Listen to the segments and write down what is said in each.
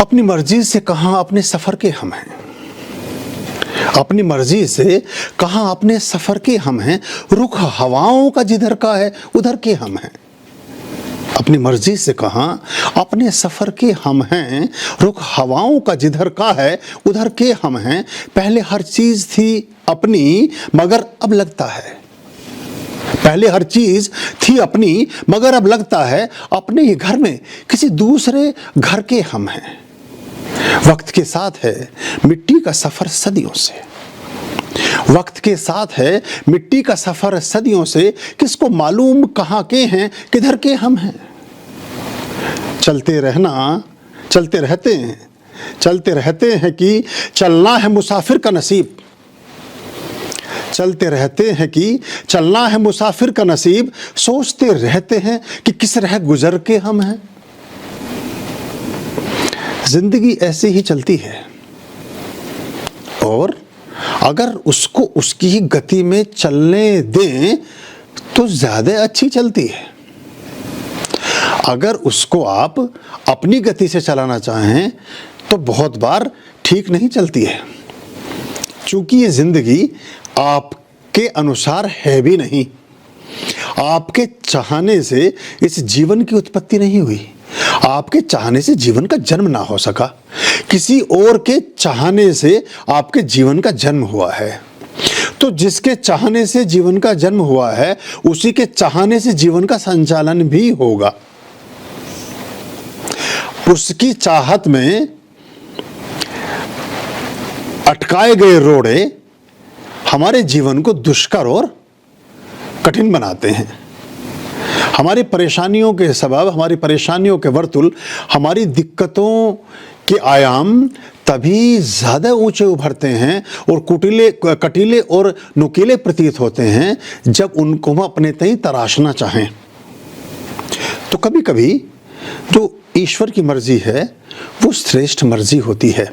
अपनी मर्जी से कहाँ अपने सफ़र के हम हैं, अपनी मर्जी से कहाँ अपने सफ़र के हम हैं, रुख हवाओं का जिधर का है उधर के हम हैं। अपनी मर्जी से कहाँ अपने सफ़र के हम हैं, रुख हवाओं का जिधर का है उधर के हम हैं। पहले हर चीज़ थी अपनी मगर अब लगता है, पहले हर चीज़ थी अपनी मगर अब लगता है अपने ही घर में किसी दूसरे घर के हम हैं। वक्त के साथ है मिट्टी का सफ़र सदियों से, वक्त के साथ है मिट्टी का सफ़र सदियों से, किसको मालूम कहाँ के हैं किधर के हम हैं। चलते रहना, चलते रहते हैं कि चलना है मुसाफिर का नसीब, चलते रहते हैं कि चलना है मुसाफिर का नसीब, सोचते रहते हैं कि किस रह गुजर के हम हैं। जिंदगी ऐसे ही चलती है और अगर उसको उसकी ही गति में चलने दें तो ज़्यादा अच्छी चलती है। अगर उसको आप अपनी गति से चलाना चाहें तो बहुत बार ठीक नहीं चलती है, क्योंकि ये ज़िंदगी आपके अनुसार है भी नहीं। आपके चाहने से इस जीवन की उत्पत्ति नहीं हुई, आपके चाहने से जीवन का जन्म ना हो सका, किसी और के चाहने से आपके जीवन का जन्म हुआ है। तो जिसके चाहने से जीवन का जन्म हुआ है उसी के चाहने से जीवन का संचालन भी होगा। उसकी चाहत में अटकाए गए रोड़े हमारे जीवन को दुष्कर और कठिन बनाते हैं। हमारी परेशानियों के सबब, हमारी परेशानियों के वर्तुल, हमारी दिक्कतों के आयाम तभी ज़्यादा ऊंचे उभरते हैं और कटीले और नुकीले प्रतीत होते हैं जब उनको हम अपने तय तराशना चाहें। तो कभी कभी जो ईश्वर की मर्जी है वो श्रेष्ठ मर्जी होती है।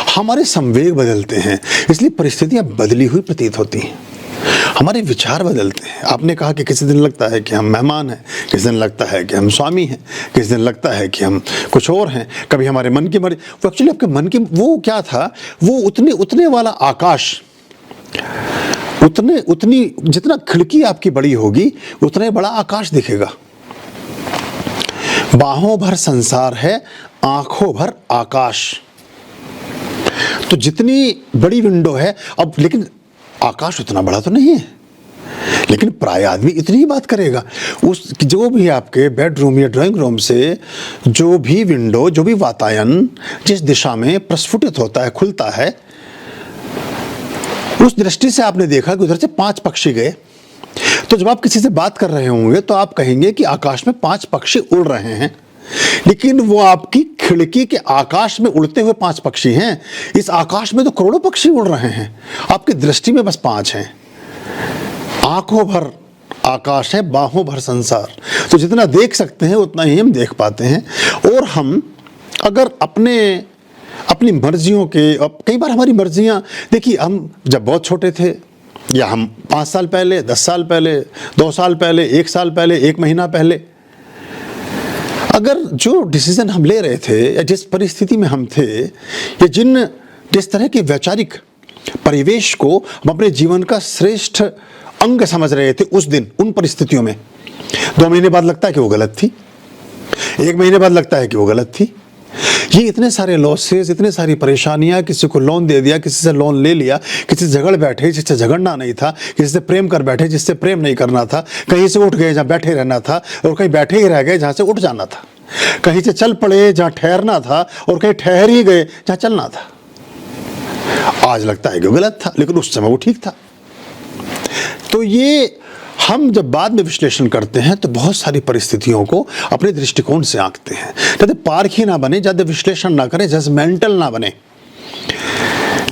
हमारे संवेग बदलते हैं, इसलिए परिस्थितियां बदली हुई प्रतीत होती हैं। हमारे विचार बदलते हैं। आपने कहा कि किसी दिन लगता है कि हम मेहमान हैं, किसी दिन लगता है कि हम स्वामी हैं, किसी दिन लगता है कि हम कुछ और हैं। कभी हमारे मन की मर्जी, वो एक्चुअली आपके मन की वो क्या था, वो उतने वाला आकाश, उतनी जितना खिड़की आपकी बड़ी होगी उतना बड़ा आकाश दिखेगा। बाहों भर संसार है, आंखों भर आकाश। तो जितनी बड़ी विंडो है अब, लेकिन आकाश उतना बड़ा तो नहीं है, लेकिन प्राय आदमी इतनी ही बात करेगा। उस जो भी आपके बेडरूम या ड्राइंग रूम से जो भी विंडो, जो भी वातायन जिस दिशा में प्रस्फुटित होता है, खुलता है, उस दृष्टि से आपने देखा कि उधर से 5 पक्षी गए। तो जब आप किसी से बात कर रहे होंगे तो आप कहेंगे कि आकाश में 5 पक्षी उड़ रहे हैं, लेकिन वो आपकी खिड़की के आकाश में उड़ते हुए 5 पक्षी हैं। इस आकाश में तो करोड़ों पक्षी उड़ रहे हैं, आपकी दृष्टि में बस 5 हैं। आंखों भर आकाश है, बाहों भर संसार। तो जितना देख सकते हैं उतना ही हम देख पाते हैं। और हम अगर अपनी मर्जियों के, अब कई बार हमारी मर्जियां, देखिए हम जब बहुत छोटे थे, या हम 5 साल पहले, 10 साल पहले, 2 साल पहले, 1 साल पहले, 1 महीना पहले, अगर जो डिसीजन हम ले रहे थे या जिस परिस्थिति में हम थे या जिस तरह के वैचारिक परिवेश को हम अपने जीवन का श्रेष्ठ अंग समझ रहे थे उस दिन, उन परिस्थितियों में 2 महीने बाद लगता है कि वो गलत थी, 1 महीने बाद लगता है कि वो गलत थी। ये इतने सारे लॉसेस, इतने सारी परेशानियां, किसी को लोन दे दिया, किसी से लोन ले लिया, किसी से झगड़ बैठे जिससे झगड़ना नहीं था, किसी से प्रेम कर बैठे जिससे प्रेम नहीं करना था, कहीं से उठ गए जहाँ बैठे रहना था और कहीं बैठे ही रह गए जहाँ से उठ जाना था, कहीं से चल पड़े जहाँ ठहरना था और कहीं ठहर ही गए जहाँ चलना था। आज लगता है कि गलत था, लेकिन उस समय वो ठीक था। तो ये हम जब बाद में विश्लेषण करते हैं तो बहुत सारी परिस्थितियों को अपने दृष्टिकोण से आंकते हैं। ज्यादा पारखी ना बने, ज्यादा विश्लेषण ना करें, जजमेंटल ना बने।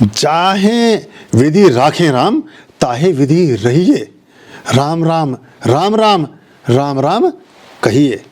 चाहे विधि राखें राम, ताहे विधि रहिए, राम राम राम राम राम राम कहिए।